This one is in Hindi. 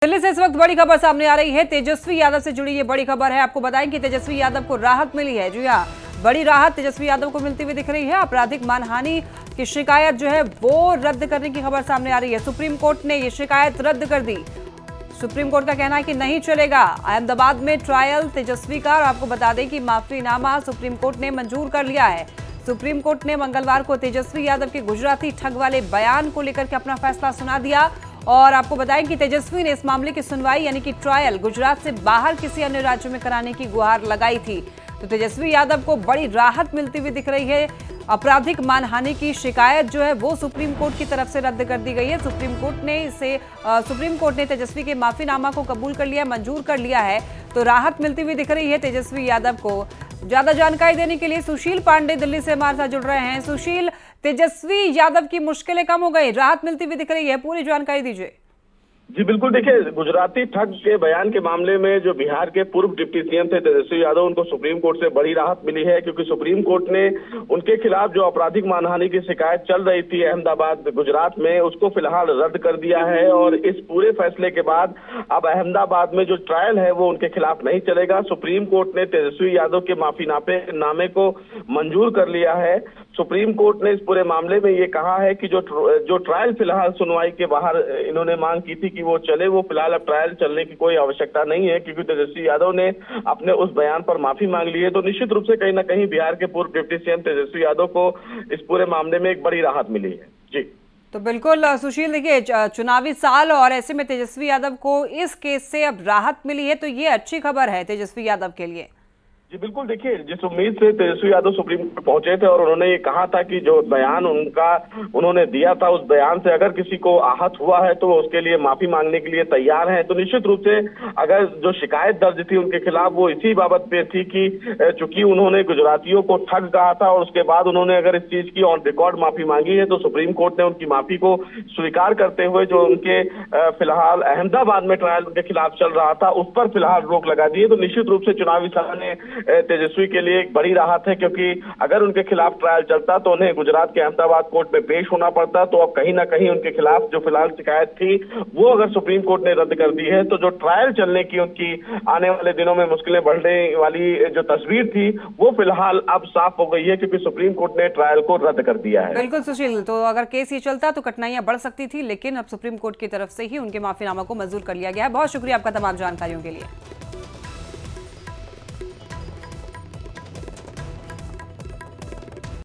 दिल्ली से इस वक्त बड़ी खबर सामने आ रही है। तेजस्वी यादव से जुड़ी ये बड़ी खबर है। आपको बताएं कि तेजस्वी यादव को राहत मिली है। जी हाँ, बड़ी राहत तेजस्वी यादव को मिलती हुई दिख रही है। आपराधिक मानहानि की शिकायत जो है वो रद्द करने की खबर सामने आ रही है। सुप्रीम कोर्ट ने ये शिकायत रद्द कर दी। सुप्रीम कोर्ट का कहना है कि नहीं चलेगा अहमदाबाद में ट्रायल तेजस्वी का। और आपको बता दें कि माफीनामा सुप्रीम कोर्ट ने मंजूर कर लिया है। सुप्रीम कोर्ट ने मंगलवार को तेजस्वी यादव के गुजराती ठग वाले बयान को लेकर के अपना फैसला सुना दिया। और आपको बताएं कि तेजस्वी ने इस मामले की सुनवाई यानी कि ट्रायल गुजरात से बाहर किसी अन्य राज्य में कराने की गुहार लगाई थी। तो तेजस्वी यादव को बड़ी राहत मिलती हुई दिख रही है। आपराधिक मानहानि की शिकायत जो है वो सुप्रीम कोर्ट की तरफ से रद्द कर दी गई है। सुप्रीम कोर्ट ने तेजस्वी के माफीनामा को कबूल कर लिया, मंजूर कर लिया है। तो राहत मिलती हुई दिख रही है तेजस्वी यादव को। ज्यादा जानकारी देने के लिए सुशील पांडे दिल्ली से हमारे साथ जुड़ रहे हैं। सुशील, तेजस्वी यादव की मुश्किलें कम हो गई, राहत मिलती हुई दिख रही है, पूरी जानकारी दीजिए। जी बिल्कुल, देखिए गुजराती ठग के बयान के मामले में जो बिहार के पूर्व डिप्टी सीएम थे तेजस्वी यादव, उनको सुप्रीम कोर्ट से बड़ी राहत मिली है। क्योंकि सुप्रीम कोर्ट ने उनके खिलाफ जो आपराधिक मानहानि की शिकायत चल रही थी अहमदाबाद गुजरात में, उसको फिलहाल रद्द कर दिया है। और इस पूरे फैसले के बाद अब अहमदाबाद में जो ट्रायल है वो उनके खिलाफ नहीं चलेगा। सुप्रीम कोर्ट ने तेजस्वी यादव के माफीनामे को मंजूर कर लिया है। सुप्रीम कोर्ट ने इस पूरे मामले में ये कहा है कि जो ट्रायल फिलहाल सुनवाई के बाहर इन्होंने मांग की थी कि वो चले, वो फिलहाल अब ट्रायल चलने की कोई आवश्यकता नहीं है। क्योंकि तेजस्वी यादव ने अपने उस बयान पर माफी मांग ली है। तो निश्चित रूप से कहीं ना कहीं बिहार के पूर्व डिप्टी सीएम तेजस्वी यादव को इस पूरे मामले में एक बड़ी राहत मिली है। जी तो बिल्कुल सुशील, देखिए चुनावी साल और ऐसे में तेजस्वी यादव को इस केस से अब राहत मिली है, तो ये अच्छी खबर है तेजस्वी यादव के लिए। जी बिल्कुल, देखिए जिस उम्मीद से तेजस्वी यादव सुप्रीम कोर्ट पहुंचे थे और उन्होंने ये कहा था कि जो बयान उन्होंने दिया था, उस बयान से अगर किसी को आहत हुआ है तो उसके लिए माफी मांगने के लिए तैयार हैं। तो निश्चित रूप से अगर जो शिकायत दर्ज थी उनके खिलाफ वो इसी बाबत पे थी कि चूंकि उन्होंने गुजरातियों को ठग कहा था और उसके बाद उन्होंने अगर इस चीज की ऑन रिकॉर्ड माफी मांगी है, तो सुप्रीम कोर्ट ने उनकी माफी को स्वीकार करते हुए जो उनके फिलहाल अहमदाबाद में ट्रायल उनके खिलाफ चल रहा था उस पर फिलहाल रोक लगा दी है। तो निश्चित रूप से चुनावी सभा ने तेजस्वी के लिए एक बड़ी राहत है। क्योंकि अगर उनके खिलाफ ट्रायल चलता तो उन्हें गुजरात के अहमदाबाद कोर्ट में पेश होना पड़ता। तो अब कहीं ना कहीं उनके खिलाफ जो फिलहाल शिकायत थी वो अगर सुप्रीम कोर्ट ने रद्द कर दी है, तो जो ट्रायल चलने की उनकी आने वाले दिनों में मुश्किलें बढ़ने वाली जो तस्वीर थी वो फिलहाल अब साफ हो गई है। क्योंकि सुप्रीम कोर्ट ने ट्रायल को रद्द कर दिया है। बिल्कुल सुशील, तो अगर केस ये चलता तो कठिनाइयां बढ़ सकती थी, लेकिन अब सुप्रीम कोर्ट की तरफ से ही उनके माफीनामा को मंजूर कर लिया गया है। बहुत शुक्रिया आपका तमाम जानकारियों के लिए।